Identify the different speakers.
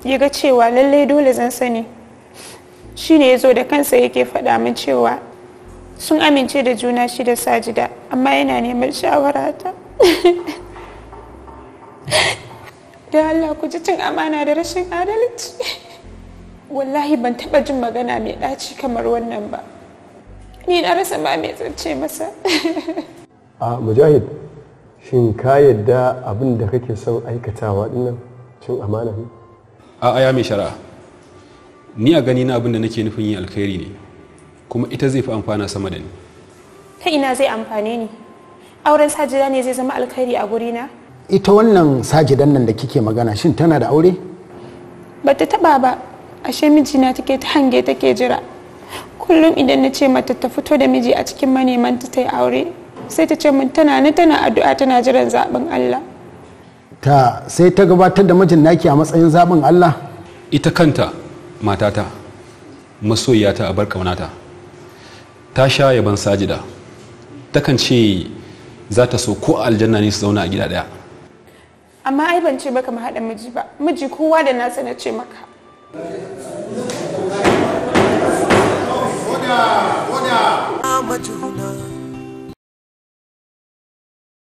Speaker 1: ya ga cewa lallai dole zan sani, shine ya zo da kansa yake faɗa min cewa sun amince da juna shi da Sajida, amma yana neman shawarata. Da Allah ku ji cin amana da rashin adalci. Wallahi ban taɓa jin magana mai ɗaci kamar wannan ba. Ni na rasa ba mai zance masa.
Speaker 2: A Mujahid, shin ka yadda abin da kake son aikatawa dinnan cin amana ne?
Speaker 3: A'a ya mai shari'a. Ni a gani na abin da nake nufin yi alkhairi ne, kuma ita zai fi amfana sama da ni.
Speaker 1: Ta ina zai amfane ni? Auren Sajida ne zai zama alkhairi a gurina?
Speaker 4: Ita wannan Sajidan nan da kike magana shin tana da aure?
Speaker 1: Bata taba ba, ashe mijina take ta hange take jira. Kullum idan na ce mata ta fito da miji a cikin manemanta ta yi aure, sai ta ce min tana addu'a tana jiran zaɓin Allah.
Speaker 4: Sai ta gabatar da mijin naki a matsayin zaɓin Allah?
Speaker 3: Ita kanta matata, masoyiyata a bar ƙaunata, ta sha yaban Sajida. Takan ce za ta so ko aljanna ne su zauna a gida ɗaya.
Speaker 1: Amma ai ban ce baka mu haɗa miji ba, miji kowa da nasa na ce maka. Oda!